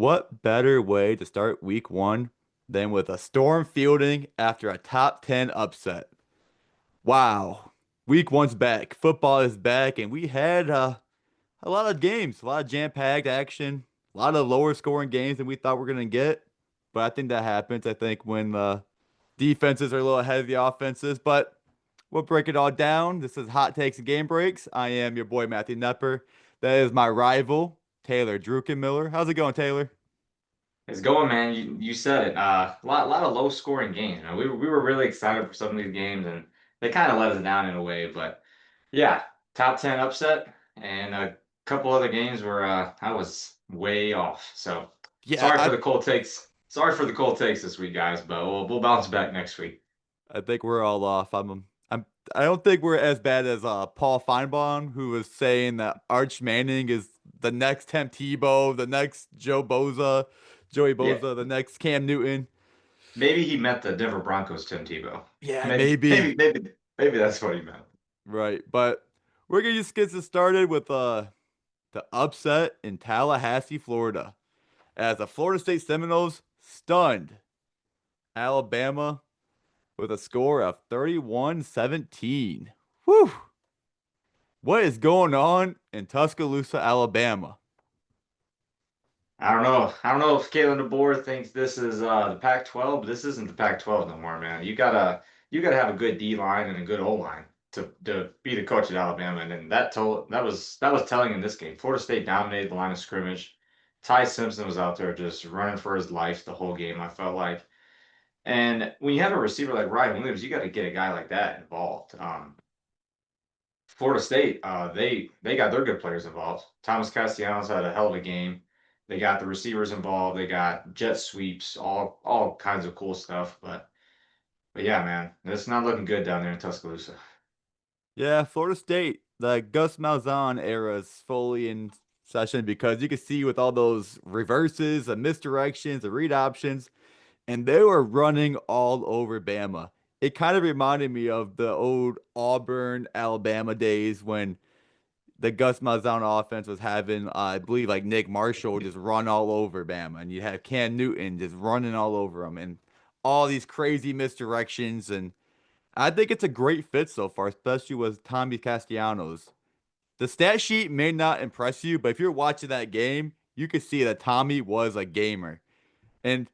What better way to start week one than with a storm fielding after a top 10 upset? Wow. Week one's back. Football is back, and we had a lot of games, a lot of jam-packed action, a lot of lower scoring games than we thought we are going to get. But I think that happens. I think when the defenses are a little ahead of the offenses. But we'll break it all down. This is Hot Takes and Game Breaks. I am your boy, Matthew Nepper. That is my rival, Taylor Druckenmiller. How's it going, Taylor? It's going, man. You said it. A lot of low scoring games. Man. We were really excited for some of these games, and they kind of let us down in a way. But yeah, top 10 upset, and a couple other games where I was way off. So Yeah, sorry for I the cold takes. Sorry for the cold takes this week, guys. But we'll bounce back next week. I think we're all off. I don't think we're as bad as Paul Feinbaum, who was saying that Arch Manning is the next Tim Tebow, the next Joey Yeah, Bosa, the next Cam Newton. maybe he meant the Denver Broncos, Tim Tebow. Yeah, Maybe, maybe. maybe, maybe, maybe that's what he meant. Right. But we're gonna just get this started with the upset in Tallahassee, Florida. As the Florida State Seminoles stunned Alabama with a score of 31-17. Whew. What is going on in Tuscaloosa, Alabama? I don't know. I don't know if Kalen DeBoer thinks this is the Pac-12, but this isn't the Pac-12 no more, man. You gotta have a good D line and a good O line to be the coach at Alabama, and then that was telling in this game. Florida State dominated the line of scrimmage. Ty Simpson was out there just running for his life the whole game, I felt like. And when you have a receiver like Ryan Williams, you got to get a guy like that involved. Florida State, they got their good players involved. Thomas Castellanos had a hell of a game. They got the receivers involved. They got jet sweeps, all kinds of cool stuff. But yeah, man, it's not looking good down there in Tuscaloosa. Yeah, Florida State, the Gus Malzahn era is fully in session because you can see with all those reverses, the misdirections, the read options, and they were running all over Bama. It kind of reminded me of the old Auburn, Alabama days when the Gus Malzahn offense was having, I believe, like Nick Marshall just run all over Bama, and you have Cam Newton just running all over them, and all these crazy misdirections. And I think it's a great fit so far, especially with Tommy Castellanos. The stat sheet may not impress you, but if you're watching that game, you can see that Tommy was a gamer. And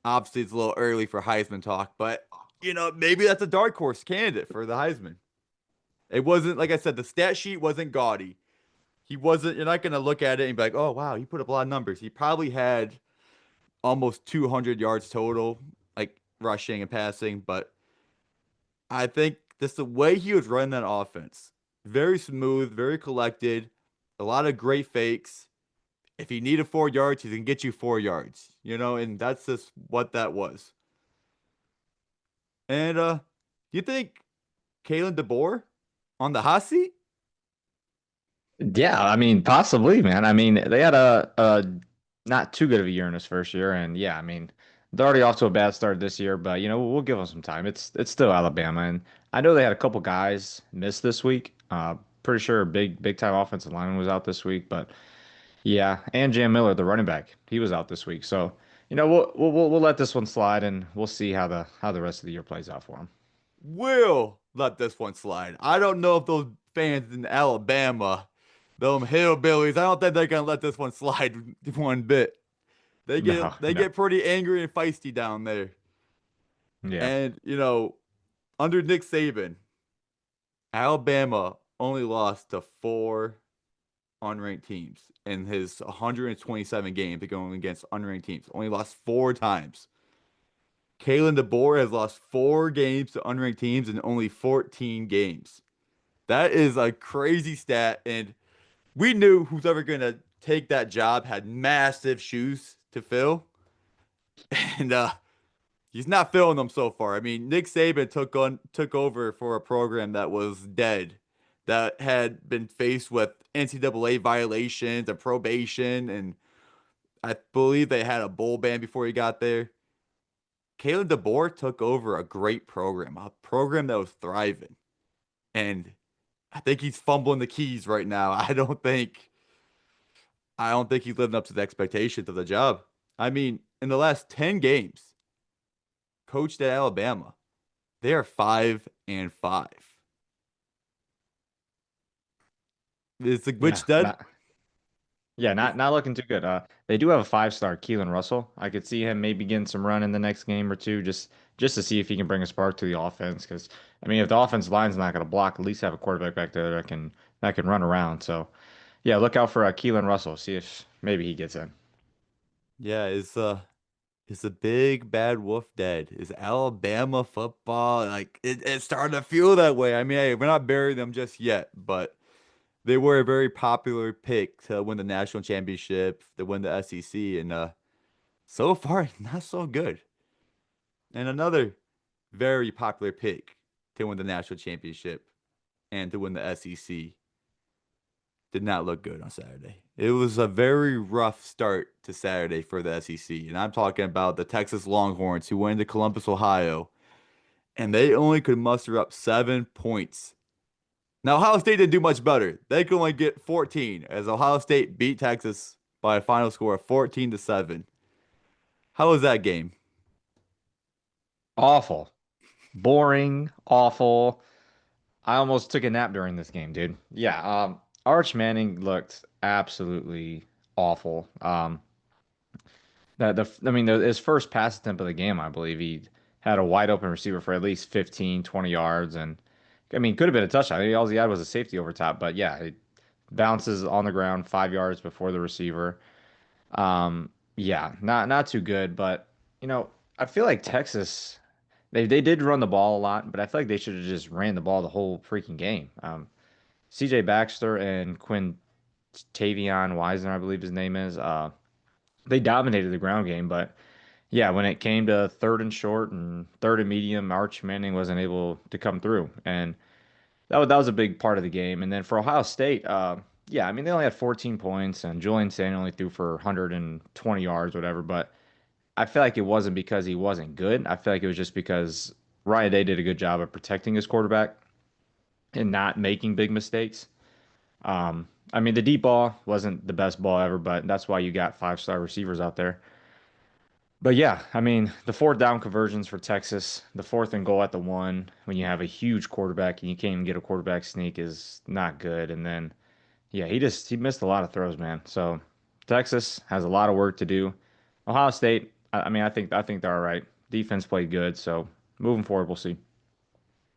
obviously, it's a little early for Heisman talk, but maybe that's a dark horse candidate for the Heisman. It wasn't, like I said, the stat sheet wasn't gaudy. He wasn't, you're not going to look at it and be like, oh, wow, he put up a lot of numbers. He probably had almost 200 yards total, like rushing and passing. But I think just the way he was running that offense, very smooth, very collected, a lot of great fakes. If he needed 4 yards, he can get you 4 yards, and that's just what that was. And do you think Kalen DeBoer on the hot seat? Yeah, I mean, possibly, man. I mean, they had a not too good of a year in his first year, and yeah, I mean, they're already off to a bad start this year, but we'll give them some time. It's still Alabama, and I know they had a couple guys miss this week. Pretty sure a big time offensive lineman was out this week, but yeah, and Jam Miller, the running back, he was out this week. So we'll let this one slide, and we'll see how the rest of the year plays out for him. Will let this one slide. I don't know if those fans in Alabama, them hillbillies, I don't think they're gonna let this one slide one bit. They No, get they no, get pretty angry and feisty down there. yeah. And under Nick Saban, Alabama only lost to four unranked teams in his 127 games going against unranked teams. Only lost four times. Kalen DeBoer has lost four games to unranked teams in only 14 games. That is a crazy stat, and we knew who's ever gonna take that job had massive shoes to fill, and he's not filling them so far. I mean, Nick Saban took over for a program that was dead, that had been faced with NCAA violations and probation, and I believe they had a bowl ban before he got there. Kalen DeBoer took over a great program, a program that was thriving, and I think he's fumbling the keys right now. I don't think he's living up to the expectations of the job. I mean, in the last 10 games, coached at Alabama, they are 5-5. It's like Yeah, which that not yeah, not looking too good. They do have a five-star Keelan Russell. I could see him maybe getting some run in the next game or two, just to see if he can bring a spark to the offense. Because I mean, if the offensive line's not going to block, at least have a quarterback back there that can run around. So yeah, look out for Keelan Russell. See if maybe he gets in. yeah, is the big bad wolf dead? Is Alabama football like it's starting to feel that way? I mean, hey, we're not burying them just yet, but they were a very popular pick to win the national championship, to win the SEC, and so far not so good. And another very popular pick to win the national championship and to win the SEC did not look good on Saturday. It was a very rough start to Saturday for the SEC, and I'm talking about the Texas Longhorns who went to Columbus, Ohio, and they only could muster up 7 points. Now, Ohio State didn't do much better. They could only get 14 as Ohio State beat Texas by a final score of 14-7. How was that game? Awful, boring, awful. I almost took a nap during this game, dude. Yeah, Arch Manning looked absolutely awful. I mean, his first pass attempt of the game, I believe he had a wide open receiver for at least 15, 20 yards, and I mean, could have been a touchdown. I mean, all he had was a safety over top, but yeah, it bounces on the ground 5 yards before the receiver. Yeah, not too good, but you know, I feel like Texas. They did run the ball a lot, but I feel like they should have just ran the ball the whole freaking game. CJ Baxter and Quinn Tavion Wisener, I believe his name is. They dominated the ground game, but yeah, when it came to third and short and third and medium, Arch Manning wasn't able to come through, and that was a big part of the game. And then for Ohio State, yeah, I mean they only had 14 points, and Julian Saint only threw for 120 yards, whatever. But I feel like it wasn't because he wasn't good. I feel like it was just because Ryan Day did a good job of protecting his quarterback and not making big mistakes. I mean, the deep ball wasn't the best ball ever, but that's why you got five-star receivers out there. But yeah, I mean, the fourth down conversions for Texas, the fourth and goal at the one, when you have a huge quarterback and you can't even get a quarterback sneak is not good. And then, yeah, he missed a lot of throws, man. So Texas has a lot of work to do. Ohio State, I mean, I think they're all right. Defense played good, so moving forward, we'll see.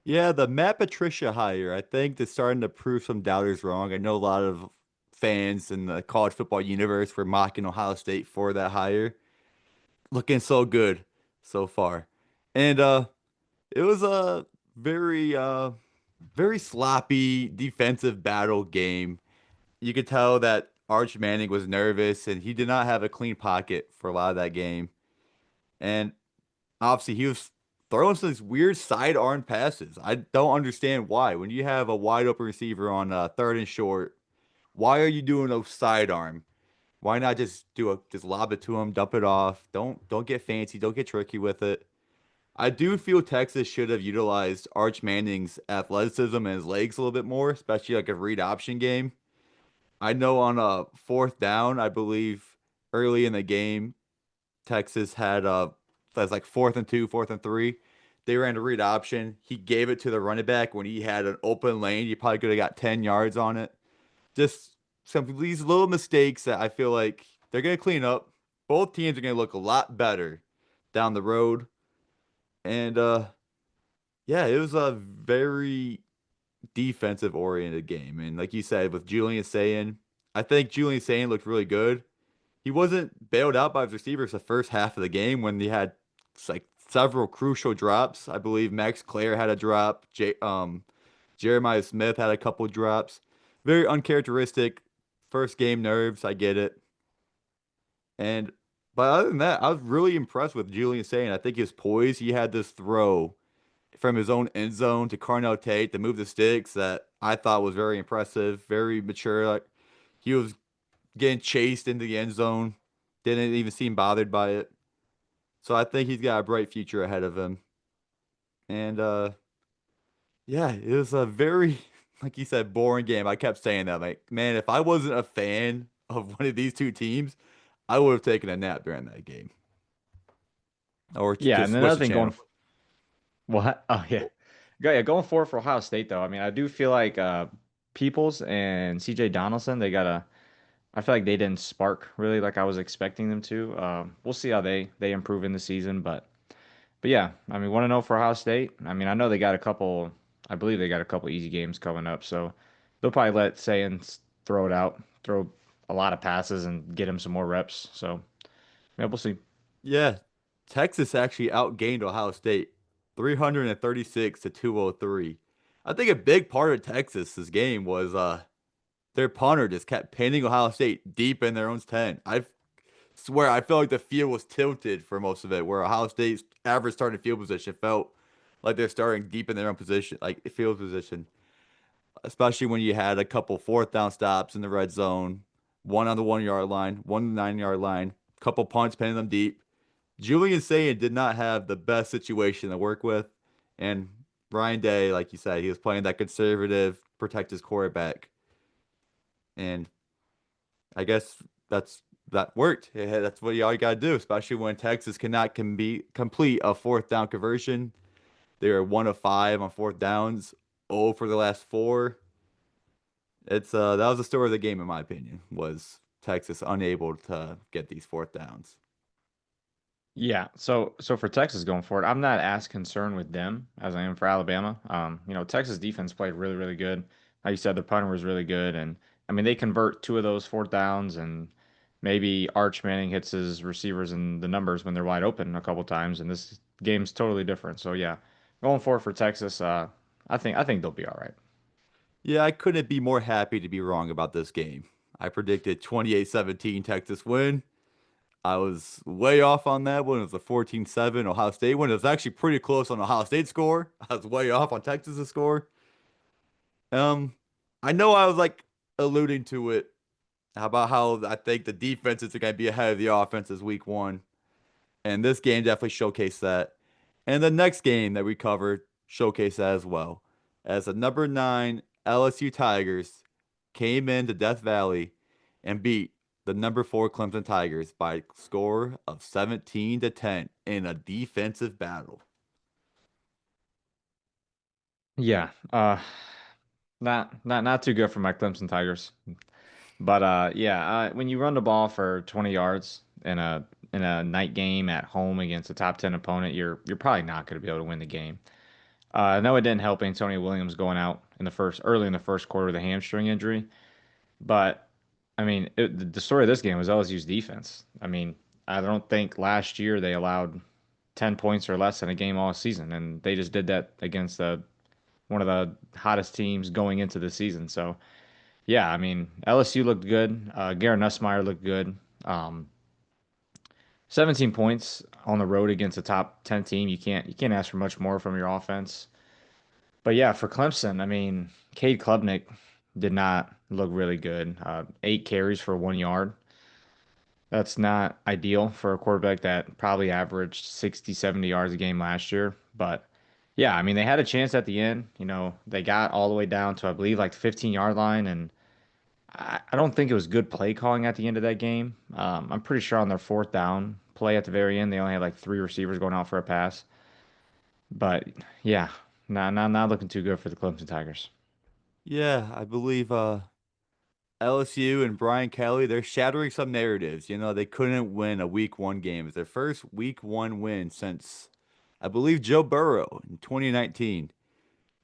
Yeah, the Matt Patricia hire, I think, is starting to prove some doubters wrong. I know a lot of fans in the college football universe were mocking Ohio State for that hire. Looking so good so far. And it was a very very sloppy defensive battle game. You could tell that Arch Manning was nervous and he did not have a clean pocket for a lot of that game. And obviously he was throwing some weird sidearm passes. I don't understand why. When you have a wide open receiver on third and short, why are you doing a sidearm? Why not just lob it to him, dump it off? Don't get fancy, don't get tricky with it. I do feel Texas should have utilized Arch Manning's athleticism and his legs a little bit more, especially like a read option game. I know on a fourth down, I believe early in the game, Texas had that's like fourth and two, fourth and three. They ran a read option. He gave it to the running back when he had an open lane. He probably could have got 10 yards on it. Just some of these little mistakes that I feel like they're gonna clean up. Both teams are gonna look a lot better down the road. And yeah, it was a very defensive oriented game. And like you said, with Julian Sayin, I think Julian Sayin looked really good. He wasn't bailed out by his receivers the first half of the game when he had like several crucial drops. I believe Max Clare had a drop. Jeremiah Smith had a couple drops. Very uncharacteristic first game nerves. I get it. And but other than that, I was really impressed with Julian Sayin. I think his poise. He had this throw from his own end zone to Carnell Tate to move the sticks that I thought was very impressive, very mature. Like he was getting chased into the end zone, didn't even seem bothered by it. So I think he's got a bright future ahead of him. And yeah, it was a very, like you said, boring game. I kept saying that, like, man, if I wasn't a fan of one of these two teams, I would have taken a nap during that game, or Yeah, just and switch another the thing channel. going what? Oh yeah. Yeah, going forward for Ohio State though. I mean, I do feel like Peoples and CJ Donaldson, I feel like they didn't spark really like I was expecting them to. We'll see how they improve in the season, but yeah, I mean, want to know for Ohio State? I mean, I know they got a couple. I believe they got a couple easy games coming up, so they'll probably let Sayans throw it out, throw a lot of passes, and get him some more reps. So yeah, we'll see. Yeah, Texas actually outgained Ohio State 336 to 203. I think a big part of Texas's game was their punter just kept pinning Ohio State deep in their own 10. I swear I felt like the field was tilted for most of it, where Ohio State's average starting field position felt like they're starting deep in their own position, like field position, especially when you had a couple fourth down stops in the red zone, one on the 1 yard line, one on the 9 yard line, couple punts pinning them deep. Julian Sayin did not have the best situation to work with. And Ryan Day, like you said, he was playing that conservative, protect his quarterback. And I guess that worked. Yeah, that's what all you got to do, especially when Texas cannot complete a fourth down conversion. They were 1 of 5 on fourth downs, 0 for the last 4. It's that was the story of the game in my opinion, was Texas unable to get these fourth downs. Yeah, so for Texas going forward, I'm not as concerned with them as I am for Alabama. Texas defense played really, really good. Like you said, the punter was really good, and I mean they convert 2 of those fourth downs, and maybe Arch Manning hits his receivers in the numbers when they're wide open a couple times, and this game's totally different. So yeah, going forward for Texas, I think they'll be all right. Yeah, I couldn't be more happy to be wrong about this game. I predicted 28-17 Texas win. I was way off on that one. It was a 14-7 Ohio State win. It was actually pretty close on Ohio State score. I was way off on Texas's score. Um, I know I was like alluding to it about how I think the defenses are going to be ahead of the offenses week one. And this game definitely showcased that. And the next game that we covered showcased that as well. As the number 9 LSU Tigers came into Death Valley and beat the number 4 Clemson Tigers by a score of 17-10 in a defensive battle. Yeah, not too good for my Clemson Tigers. But yeah, when you run the ball for 20 yards in a night game at home against a top 10 opponent, you're probably not going to be able to win the game. No, it didn't help Antonio Williams going out early in the first quarter with a hamstring injury. But I mean, the story of this game was LSU's defense. I mean, I don't think last year they allowed 10 points or less in a game all season, and they just did that against one of the hottest teams going into the season. So. Yeah, I mean, LSU looked good. Garrett Nussmeier looked good. Um, 17 points on the road against a top 10 team. You can't ask for much more from your offense. But yeah, for Clemson, I mean, Cade Klubnik did not look really good. 8 carries for 1 yard. That's not ideal for a quarterback that probably averaged 60, 70 yards a game last year. But yeah, I mean, they had a chance at the end. They got all the way down to, I believe, like the 15-yard line, and I don't think it was good play calling at the end of that game. I'm pretty sure on their fourth down play at the very end, they only had like 3 receivers going out for a pass. But yeah, not looking too good for the Clemson Tigers. Yeah, I believe LSU and Brian Kelly, they're shattering some narratives. They couldn't win a week one game. It's their first week one win since, I believe, Joe Burrow in 2019.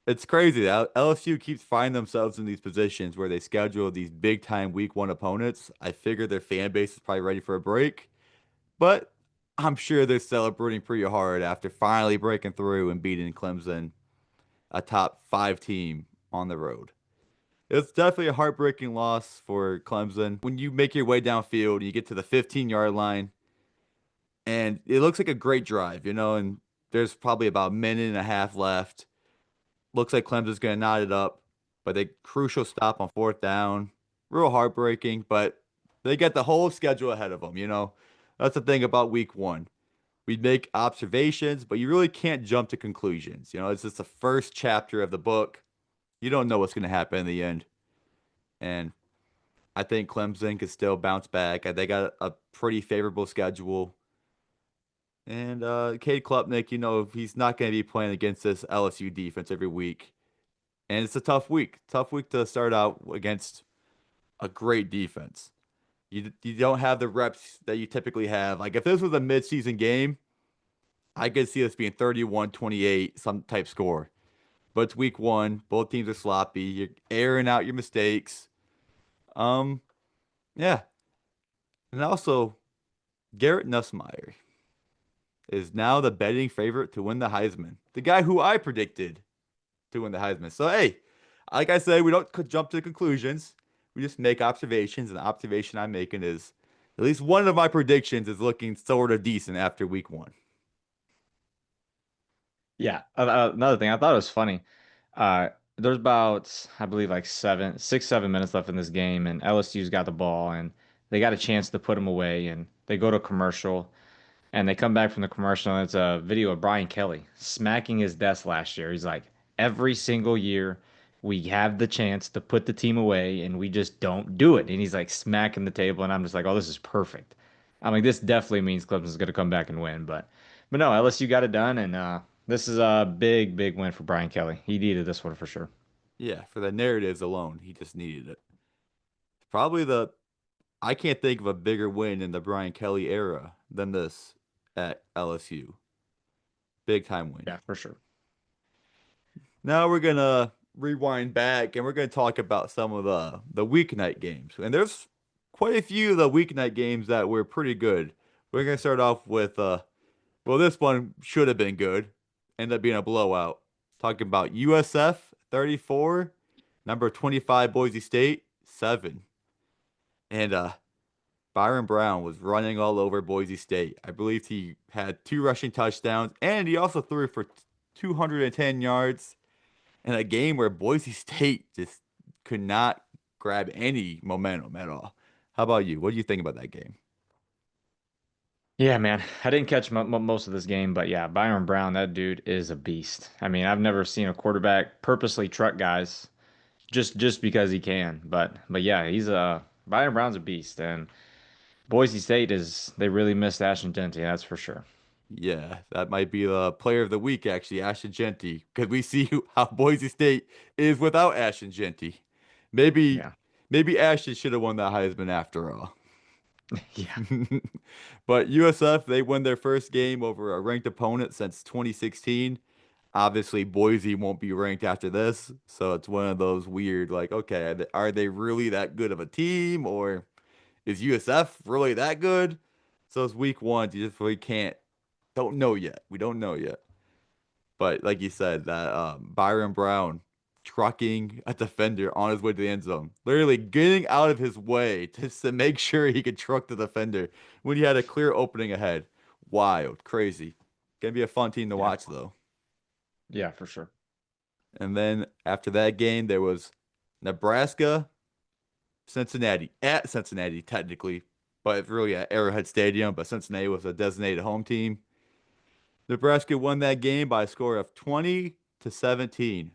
It's crazy that LSU keeps finding themselves in these positions where they schedule these big time week one opponents. I figure their fan base is probably ready for a break, but I'm sure they're celebrating pretty hard after finally breaking through and beating Clemson, a top 5 team on the road. It's definitely a heartbreaking loss for Clemson. When you make your way downfield, you get to the 15-yard line, and it looks like a great drive, and there's probably about a minute and a half left. Looks like Clemson's going to knot it up, but a crucial stop on fourth down. Real heartbreaking, but they get the whole schedule ahead of them. That's the thing about week one. We make observations, but you really can't jump to conclusions. It's just the first chapter of the book. You don't know what's going to happen in the end. And I think Clemson could still bounce back. They got a pretty favorable schedule. And Cade Klubnik, he's not going to be playing against this LSU defense every week. And it's a tough week. Tough week to start out against a great defense. You don't have the reps that you typically have. Like if this was a midseason game, I could see this being 31-28, some type score. But it's week one. Both teams are sloppy. You're airing out your mistakes. Um, yeah. And also, Garrett Nussmeier is now the betting favorite to win the Heisman. The guy who I predicted to win the Heisman. So, hey, like I said, we don't jump to conclusions. We just make observations. And the observation I'm making is at least one of my predictions is looking sort of decent after week one. Yeah. Another thing, I thought it was funny. Uh, there's about, I believe, like 7 minutes left in this game, and LSU's got the ball, and they got a chance to put them away, and they go to commercial, and they come back from the commercial, and it's a video of Brian Kelly smacking his desk last year. He's like, every single year we have the chance to put the team away, and we just don't do it. And he's like smacking the table, and I'm just like, oh, this is perfect. I'm like, this definitely means Clemson's going to come back and win, but no, LSU got it done, and this is a big, big win for Brian Kelly. He needed this one for sure. Yeah, for the narratives alone, he just needed it. Probably I can't think of a bigger win in the Brian Kelly era than this at LSU. Big time win. Yeah, for sure. Now we're gonna rewind back and we're gonna talk about some of the weeknight games. And there's quite a few of the weeknight games that were pretty good. We're gonna start off with well, this one should have been good. Ended up being a blowout. Talking about USF 34, number 25 Boise State 7. And Byrum Brown was running all over Boise State. I believe he had 2 rushing touchdowns, and he also threw for 210 yards in a game where Boise State just could not grab any momentum at all. How about you? What do you think about that game? Yeah, man. I didn't catch most of this game, but yeah, Byron Brown, that dude is a beast. I mean, I've never seen a quarterback purposely truck guys just because he can. But yeah, he's a Byron Brown's a beast, and Boise State is they really missed Ashton Genty, that's for sure. Yeah, that might be the player of the week, actually, Ashton Genty, because we see how Boise State is without Ashton Genty. Maybe, Yeah. maybe Ashton should have won that Heisman after all. Yeah. But USF, they won their first game over a ranked opponent since 2016. Obviously, Boise won't be ranked after this, so it's one of those weird, like, okay, are they really that good of a team, or is USF really that good? So it's week one. You just really don't know yet. We don't know yet. But like you said, that Byron Brown trucking a defender on his way to the end zone, literally getting out of his way just to make sure he could truck the defender when he had a clear opening ahead. Wild, crazy. Gonna be a fun team to Yeah. watch though. Yeah, for sure. And then after that game, there was Nebraska, Cincinnati at Cincinnati technically, but it's really at Arrowhead Stadium. But Cincinnati was a designated home team. Nebraska won that game by a score of 20-17.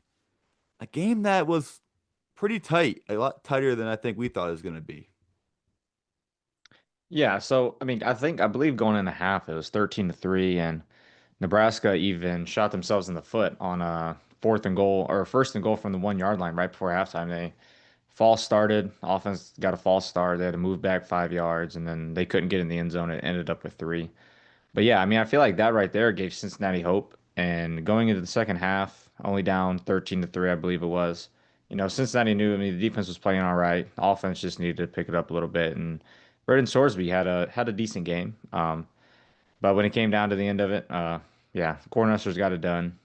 A game that was pretty tight, a lot tighter than I think we thought it was going to be. Yeah, so I mean, I believe going in the half it was 13-3, and Nebraska even shot themselves in the foot on a fourth and goal or first and goal from the 1 yard line right before halftime. They false started, offense got a false start. They had to move back 5 yards, and then they couldn't get in the end zone. It ended up with three. But yeah, I mean, I feel like that right there gave Cincinnati hope. And going into the second half, only down 13-3, I believe it was. Cincinnati knew. I mean, the defense was playing all right. The offense just needed to pick it up a little bit. And Braden Sorsby had a decent game. But when it came down to the end of it, yeah, the Cornhuskers got it done.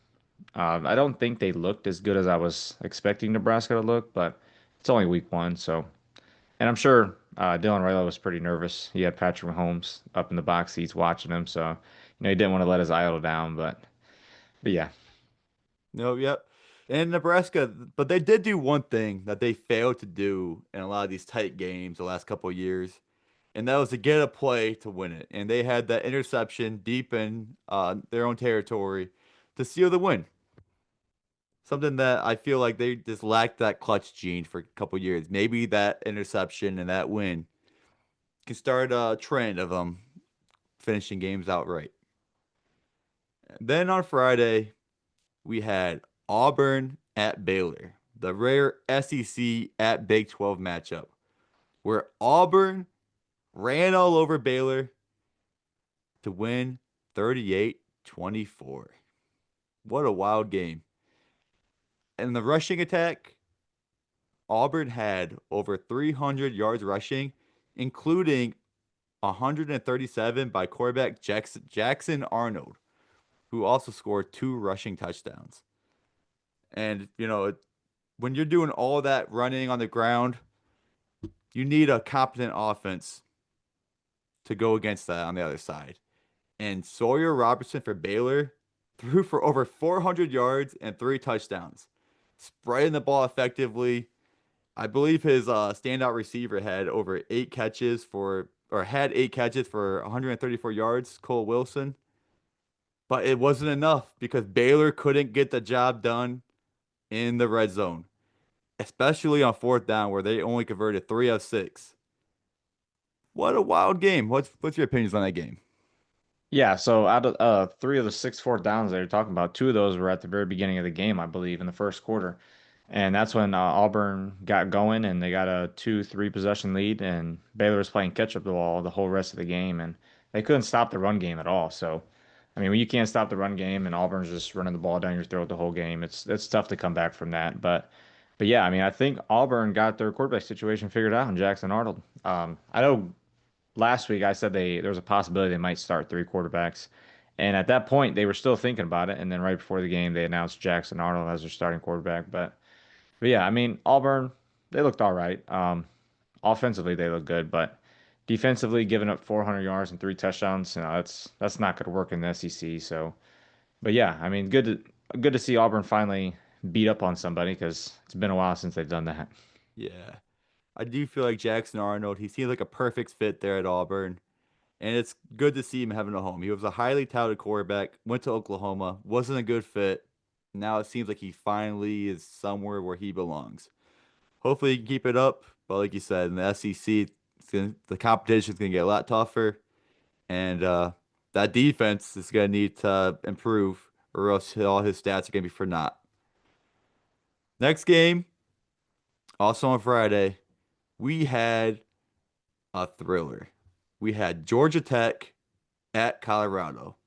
I don't think they looked as good as I was expecting Nebraska to look, but it's only week one, so. And I'm sure Dylan Raiola was pretty nervous. He had Patrick Mahomes up in the box seats watching him, so he didn't want to let his idol down. But yeah, No, yep. And Nebraska, but they did do one thing that they failed to do in a lot of these tight games the last couple of years, and that was to get a play to win it. And they had that interception deep in their own territory to seal the win. Something that I feel like they just lacked that clutch gene for a couple years. Maybe that interception and that win can start a trend of them finishing games outright. Then on Friday, we had Auburn at Baylor, the rare SEC at Big 12 matchup, where Auburn ran all over Baylor to win 38-24. What a wild game. And the rushing attack, Auburn had over 300 yards rushing, including 137 by quarterback Jackson Arnold, who also scored 2 rushing touchdowns. And, when you're doing all that running on the ground, you need a competent offense to go against that on the other side. And Sawyer Robertson for Baylor threw for over 400 yards and 3 touchdowns, spreading the ball effectively. I believe his standout receiver had over 8 catches had 8 catches for 134 yards, Cole Wilson. But it wasn't enough because Baylor couldn't get the job done in the red zone, especially on fourth down where they only converted 3 of 6. What a wild game. What's your opinions on that game? Yeah, so out of three of the six fourth downs that you're talking about, two of those were at the very beginning of the game, I believe, in the first quarter. And that's when Auburn got going and they got a 2-3 possession lead, and Baylor was playing catch up the whole rest of the game, and they couldn't stop the run game at all. So, I mean, when you can't stop the run game and Auburn's just running the ball down your throat the whole game, it's tough to come back from that. But yeah, I mean, I think Auburn got their quarterback situation figured out in Jackson Arnold. I know last week I said there was a possibility they might start three quarterbacks. And at that point, they were still thinking about it. And then right before the game, they announced Jackson Arnold as their starting quarterback. But yeah, I mean, Auburn, they looked all right. Offensively, they looked good, but defensively, giving up 400 yards and 3 touchdowns, that's not going to work in the SEC. So, but yeah, I mean, good to see Auburn finally beat up on somebody because it's been a while since they've done that. Yeah. I do feel like Jackson Arnold, he seems like a perfect fit there at Auburn. And it's good to see him having a home. He was a highly touted quarterback, went to Oklahoma, wasn't a good fit. Now it seems like he finally is somewhere where he belongs. Hopefully he can keep it up. But like you said, in the SEC, the competition is going to get a lot tougher. And that defense is going to need to improve, or else all his stats are going to be for naught. Next game, also on Friday, we had a thriller. We had Georgia Tech at Colorado,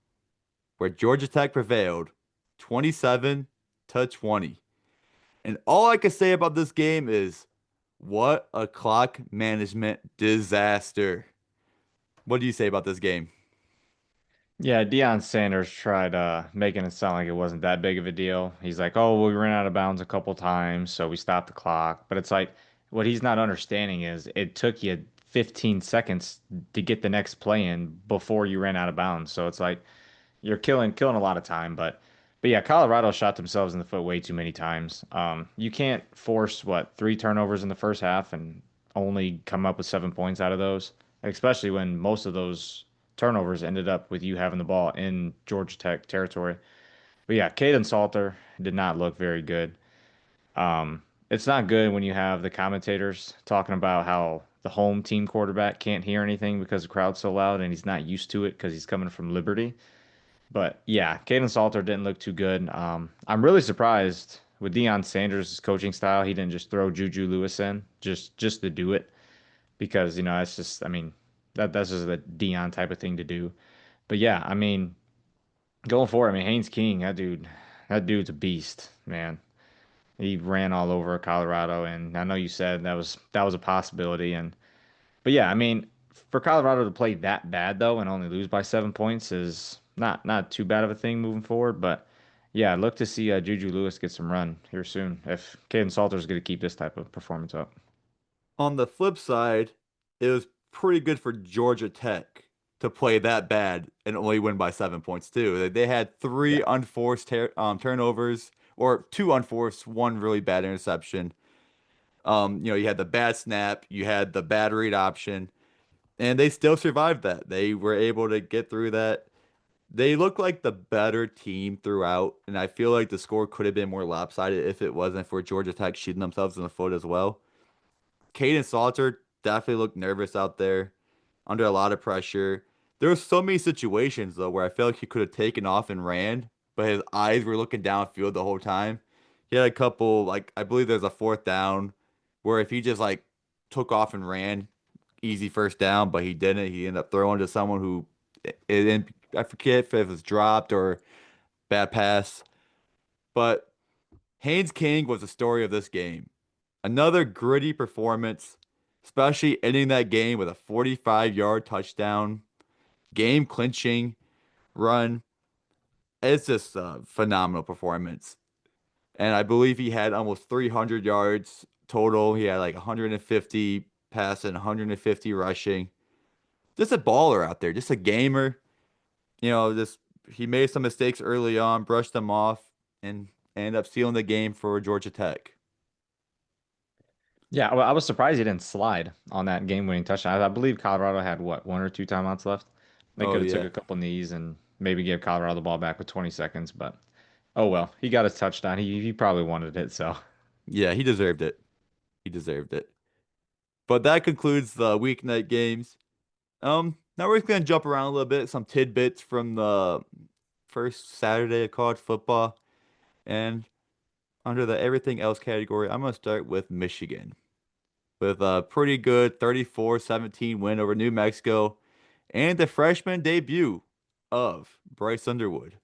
where Georgia Tech prevailed 27-20. And all I can say about this game is what a clock management disaster. What do you say about this game? Yeah, Deion Sanders tried making it sound like it wasn't that big of a deal. He's like, "Oh, well, we ran out of bounds a couple times, so we stopped the clock." But it's like what he's not understanding is it took you 15 seconds to get the next play in before you ran out of bounds. So it's like you're killing a lot of time. But yeah, Colorado shot themselves in the foot way too many times. You can't force what 3 turnovers in the first half and only come up with 7 points out of those, especially when most of those turnovers ended up with you having the ball in Georgia Tech territory. But yeah, Caden Salter did not look very good. It's not good when you have the commentators talking about how the home team quarterback can't hear anything because the crowd's so loud and he's not used to it because he's coming from Liberty. But yeah, Caden Salter didn't look too good. I'm really surprised with Deion Sanders' coaching style. He didn't just throw Juju Lewis in just to do it because it's just I mean that's just a Deion type of thing to do. But yeah, I mean going forward, I mean Haynes King, that dude's a beast, man. He ran all over Colorado, and I know you said that was a possibility, and but yeah, I mean, for Colorado to play that bad though and only lose by 7 points is not too bad of a thing moving forward. But yeah, I'd look to see Juju Lewis get some run here soon if Caden Salter's going to keep this type of performance up. On the flip side, it was pretty good for Georgia Tech to play that bad and only win by 7 points too. They had three Yeah. unforced turnovers, or two unforced, one really bad interception. You had the bad snap, you had the bad read option, and they still survived that. They were able to get through that. They look like the better team throughout, and I feel like the score could have been more lopsided if it wasn't for Georgia Tech shooting themselves in the foot as well. Caden Salter definitely looked nervous out there, under a lot of pressure. There were so many situations though where I felt like he could have taken off and ran, but his eyes were looking downfield the whole time. He had a couple, like I believe there's a fourth down where if he just like took off and ran, easy first down, but he didn't. He ended up throwing to someone who it didn't. I forget if it was dropped or bad pass. But Haynes King was the story of this game. Another gritty performance, especially ending that game with a 45-yard touchdown, game clinching run. It's just a phenomenal performance. And I believe he had almost 300 yards total. He had like 150 passing, 150 rushing. Just a baller out there, just a gamer. Just he made some mistakes early on, brushed them off, and ended up sealing the game for Georgia Tech. Yeah, well, I was surprised he didn't slide on that game-winning touchdown. I believe Colorado had what, one or two timeouts left. They Oh could have took yeah. a couple knees and maybe gave Colorado the ball back with 20 seconds, but oh well, he got his touchdown. He probably wanted it, so. Yeah, he deserved it. He deserved it. But that concludes the weeknight games. Now we're just gonna jump around a little bit, some tidbits from the first Saturday of college football. And under the everything else category, I'm gonna start with Michigan with a pretty good 34-17 win over New Mexico and the freshman debut of Bryce Underwood,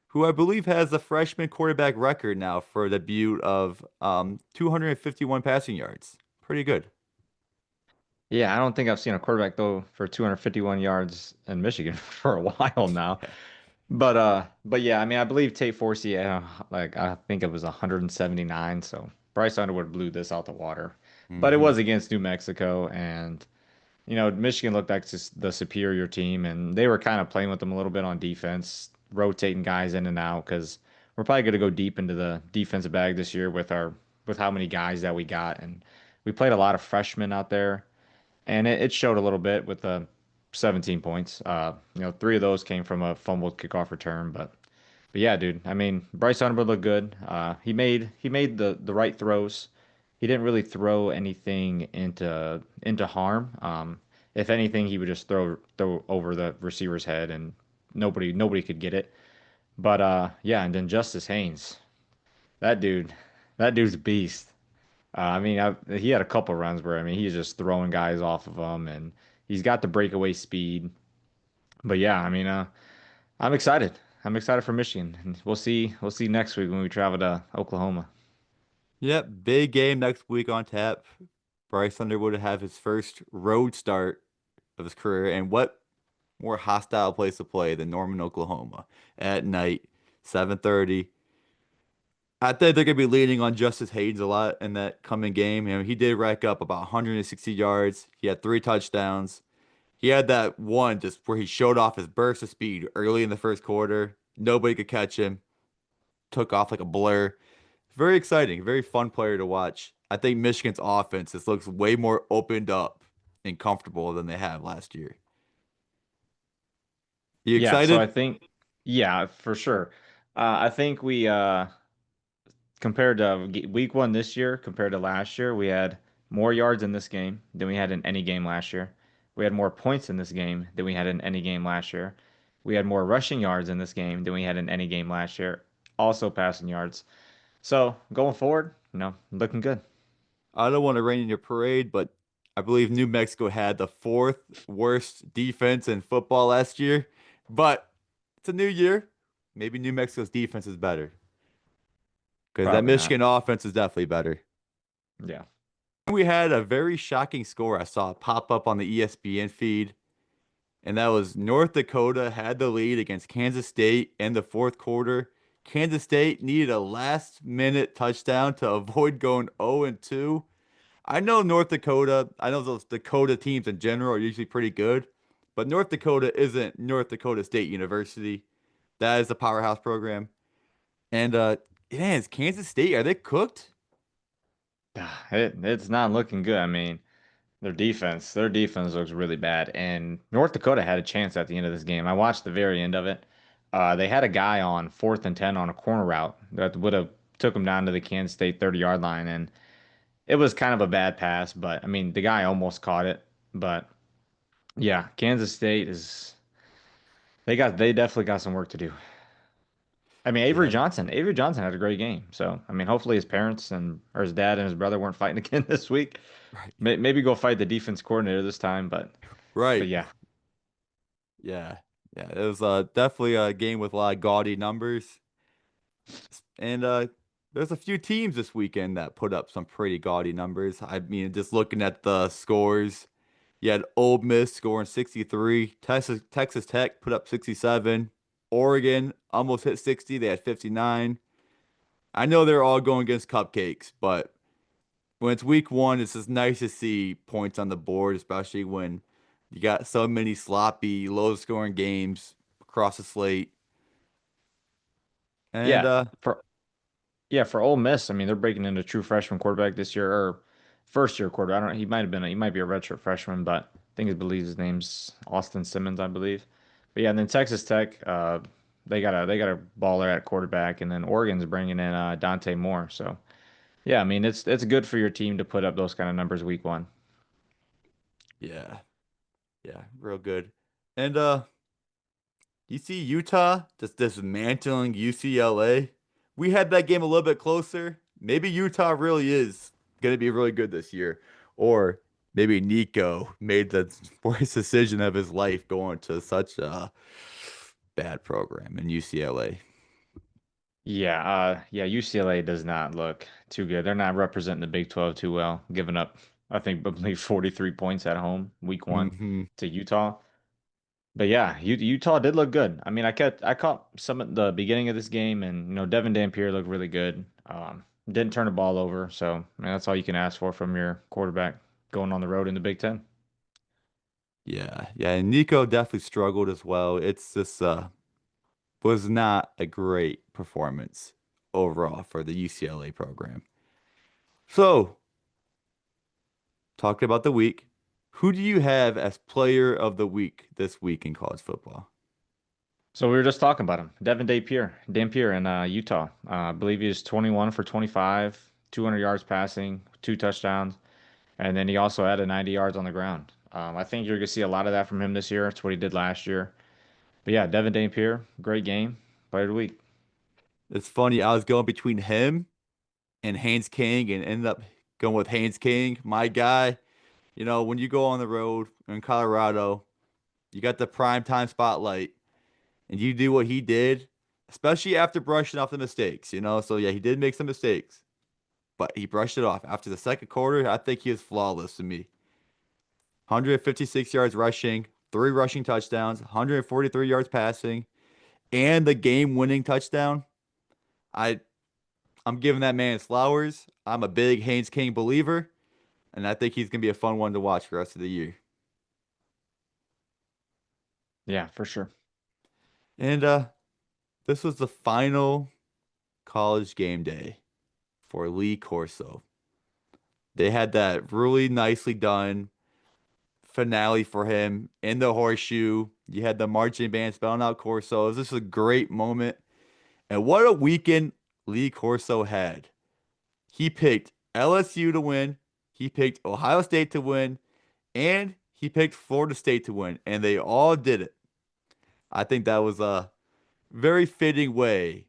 who I believe has the freshman quarterback record now for a debut of 251 passing yards. Pretty good. Yeah, I don't think I've seen a quarterback throw for 251 yards in Michigan for a while now. But yeah, I mean, I believe Tate Forsey, like I think it was 179. So Bryce Underwood blew this out the water. But it Hmm. was against New Mexico, and Michigan looked like just the superior team, and they were kind of playing with them a little bit on defense, rotating guys in and out because we're probably going to go deep into the defensive bag this year with how many guys that we got, and we played a lot of freshmen out there, and it showed a little bit with the 17 points. Three of those came from a fumbled kickoff return, but yeah, dude. I mean, Bryce Underwood looked good. He made the right throws. He didn't really throw anything into harm. If anything, he would just throw over the receiver's head, and nobody could get it. But yeah, and then Justice Haynes, that dude, that dude's a beast. He had a couple runs where he's just throwing guys off of him, and he's got the breakaway speed. But yeah, I'm excited. I'm excited for Michigan, and we'll see next week when we travel to Oklahoma. Yep, big game next week on tap. Bryce Underwood would have his first road start of his career, and what more hostile place to play than Norman, Oklahoma at night, 7:30. I think they're gonna be leaning on Justice Haynes a lot in that coming game. He did rack up about 160 yards. He had 3 touchdowns. He had that one just where he showed off his burst of speed early in the first quarter. Nobody could catch him. Took off like a blur. Very exciting, very fun player to watch. I think Michigan's offense just looks way more opened up and comfortable than they have last year. You Yeah, so excited? I think, yeah, for sure. I think we compared to week one this year compared to last year, we had more yards in this game than we had in any game last year. We had more points in this game than we had in any game last year. We had more rushing yards in this game than we had in any game last year. Also passing yards. So going forward, looking good. I don't want to rain in your parade, but I believe New Mexico had the fourth worst defense in football last year. But it's a new year. Maybe New Mexico's defense is better because that Probably not. Michigan offense is definitely better. Yeah. We had a very shocking score I saw pop up on the ESPN feed, and that was North Dakota had the lead against Kansas State in the fourth quarter. Kansas State needed a last minute touchdown to avoid going 0-2. I know North Dakota, I know those Dakota teams in general are usually pretty good, but North Dakota isn't North Dakota State University. That is the powerhouse program. And man, is Kansas State, are they cooked? It's not looking good. Their defense looks really bad. And North Dakota had a chance at the end of this game. I watched the very end of it. They had a guy on 4th and 10 on a corner route that would have took him down to the Kansas State 30-yard line, and it was kind of a bad pass, but I mean the guy almost caught it. But yeah, Kansas State is they definitely got some work to do. I mean, Yeah, Avery Johnson had a great game. So, I mean, hopefully his parents and or his dad and his brother weren't fighting again this week. right, Maybe go fight the defense coordinator this time, but right. yeah. Yeah, yeah. It was definitely a game with a lot of gaudy numbers, and there's a few teams this weekend that put up some pretty gaudy numbers. I mean, just looking at the scores, you had Ole Miss scoring 63, Texas Tech put up 67, Oregon almost hit 60, they had 59. I know they're all going against cupcakes, but when it's week one, it's just nice to see points on the board, especially when you got so many sloppy, low-scoring games across the slate. And Yeah, for for Ole Miss, I mean, they're breaking into true freshman quarterback this year or first year quarterback. I don't know, he might be a redshirt freshman, but I think he believes his name's Austin Simmons, I believe. But yeah, and then Texas Tech, they got a baller at quarterback, and then Oregon's bringing in Dante Moore. So yeah, I mean it's good for your team to put up those kind of numbers week one. yeah, yeah, real good. And you see Utah just dismantling UCLA. We had that game a little bit closer. Maybe Utah really is going to be really good this year. Or maybe Nico made the worst decision of his life going to such a bad program in UCLA. Yeah, UCLA does not look too good. They're not representing the Big 12 too well, giving up, I think, I believe 43 points at home week one Hmm. to Utah. But yeah, Utah did look good. I mean, I caught some at the beginning of this game, and Devin Dampier looked really good. Didn't turn the ball over, so I mean, that's all you can ask for from your quarterback going on the road in the Big Ten. Yeah, yeah, and Nico definitely struggled as well. It's just was not a great performance overall for the UCLA program. So, talking about the week, who do you have as player of the week this week in college football? So we were just talking about him, Devin Dampier in Utah. I believe he was 21 for 25, 200 yards passing, 2 touchdowns, and then he also had a 90 yards on the ground. I think you're gonna see a lot of that from him this year. It's what he did last year. But yeah, Devin Dampier, great game, player of the week. It's funny, I was going between him and Haynes King and ended up going with Haynes King, my guy. You know, when you go on the road in Colorado, you got the prime time spotlight and you do what he did, especially after brushing off the mistakes, you know? So yeah, he did make some mistakes, but he brushed it off. After the second quarter, I think he was flawless to me. 156 yards rushing, 3 rushing touchdowns, 143 yards passing, and the game-winning touchdown. I I'm giving that man his flowers. I'm a big Haynes King believer, and I think he's gonna be a fun one to watch for the rest of the year. Yeah, for sure. And this was the final college game day for Lee Corso. They had that really nicely done finale for him in the horseshoe. You had the marching band spelling out Corso. This was a great moment. And what a weekend Lee Corso had. He picked LSU to win, he picked Ohio State to win, and he picked Florida State to win, and they all did it. I think that was a very fitting way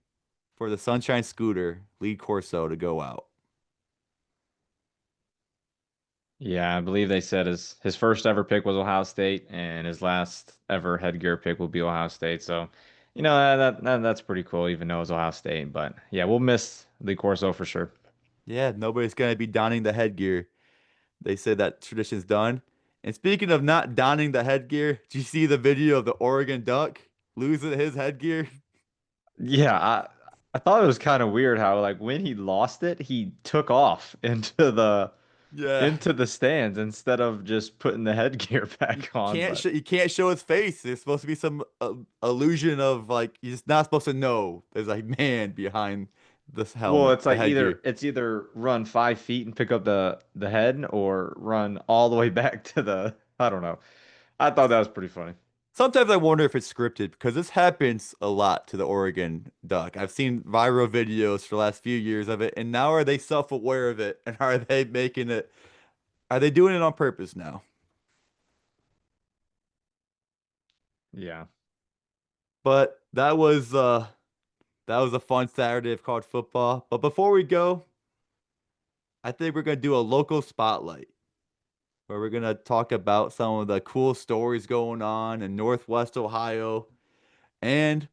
for the Sunshine Scooter, Lee Corso, to go out. Yeah, I believe they said his first ever pick was Ohio State, and his last ever headgear pick will be Ohio State. So, that's pretty cool, even though it's Ohio State. But yeah, we'll miss Lee Corso for sure. Yeah, nobody's gonna be donning the headgear. They said that tradition's done. And speaking of not donning the headgear, did you see the video of the Oregon Duck losing his headgear? Yeah, I thought it was kind of weird how like when he lost it, he took off Yeah. into the stands instead of just putting the headgear back on. But You can't show his face. There's supposed to be some illusion of like he's not supposed to know there's a man behind this Well, helmet, it's the like headgear. it's either run 5 feet and pick up the head, or run all the way back to the. I don't know. I thought that was pretty funny. Sometimes I wonder if it's scripted because this happens a lot to the Oregon Duck. I've seen viral videos for the last few years of it, and now are they self-aware of it and are they making it? Are they doing it on purpose now? Yeah. But that was a fun Saturday of college football. But before we go, I think we're gonna do a local spotlight where we're gonna talk about some of the cool stories going on in Northwest Ohio and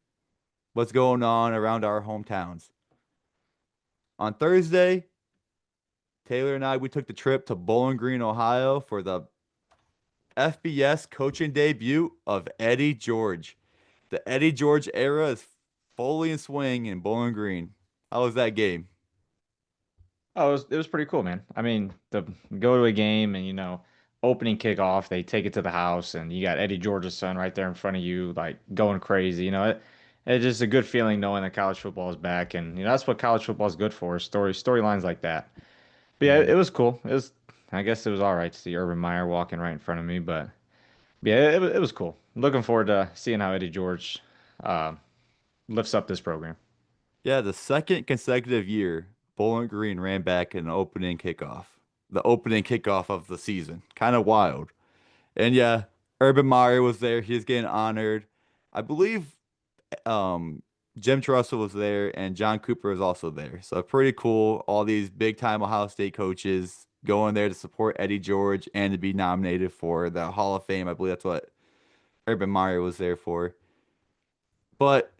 what's going on around our hometowns. On Thursday, Taylor and we took the trip to Bowling Green, Ohio for the FBS coaching debut of Eddie George. The Eddie George era is fully in swing in Bowling Green. How was that game? Oh, it was pretty cool, man. I mean, to go to a game and opening kickoff, they take it to the house, and you got Eddie George's son right there in front of you, like going crazy. It's just a good feeling knowing that college football is back, and that's what college football is good for, storylines like that. But yeah, Mhm. it was cool. I guess it was all right to see Urban Meyer walking right in front of me, but yeah, it was cool. Looking forward to seeing how Eddie George uh, lifts up this program. Yeah, the second consecutive year, Bowling Green ran back an opening kickoff. The opening kickoff of the season. Kind of wild. And yeah, Urban Meyer was there. He's getting honored. I believe um Jim Trussell was there and John Cooper was also there. So pretty cool. All these big time Ohio State coaches going there to support Eddie George and to be nominated for the Hall of Fame. I believe that's what Urban Meyer was there for. But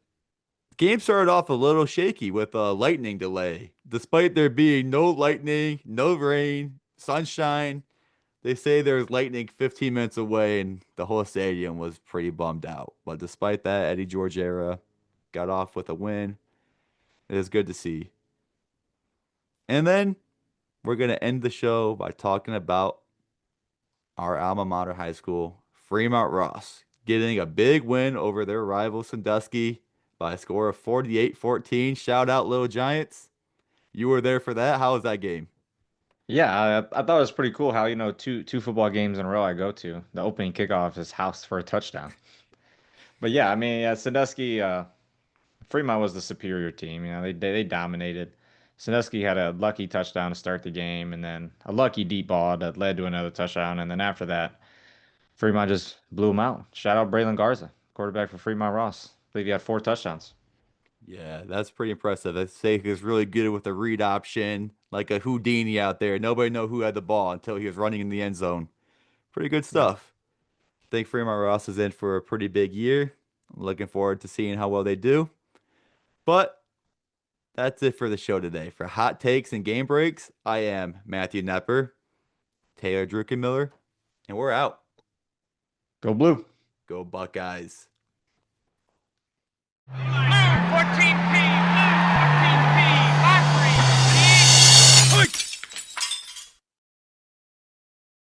game started off a little shaky with a lightning delay. Despite there being no lightning, no rain, sunshine, they say there's lightning 15 minutes away and the whole stadium was pretty bummed out. But despite that, Eddie George era got off with a win. It is good to see. And then we're going to end the show by talking about our alma mater high school, Fremont Ross, getting a big win over their rival Sandusky by a score of 48-14. Shout out Little Giants. You were there for that. How was that game? Yeah, I thought it was pretty cool how, two football games in a row I go to, the opening kickoff is housed for a touchdown. But yeah, I mean, Sandusky, Fremont was the superior team. They dominated. Sandusky had a lucky touchdown to start the game, and then a lucky deep ball that led to another touchdown. And then after that, Fremont just blew them out. Shout out Braylon Garza, quarterback for Fremont Ross. I believe he had 4 touchdowns. Yeah, that's pretty impressive. I say he was really good with the read option, like a Houdini out there. Nobody know who had the ball until he was running in the end zone. Pretty good Yeah. stuff. I think Fremont Ross is in for a pretty big year. I'm looking forward to seeing how well they do. But that's it for the show today. For hot takes and game breaks, I am Matthew Nepper, Taylor Druckenmiller, and we're out. Go blue. Go Buckeyes.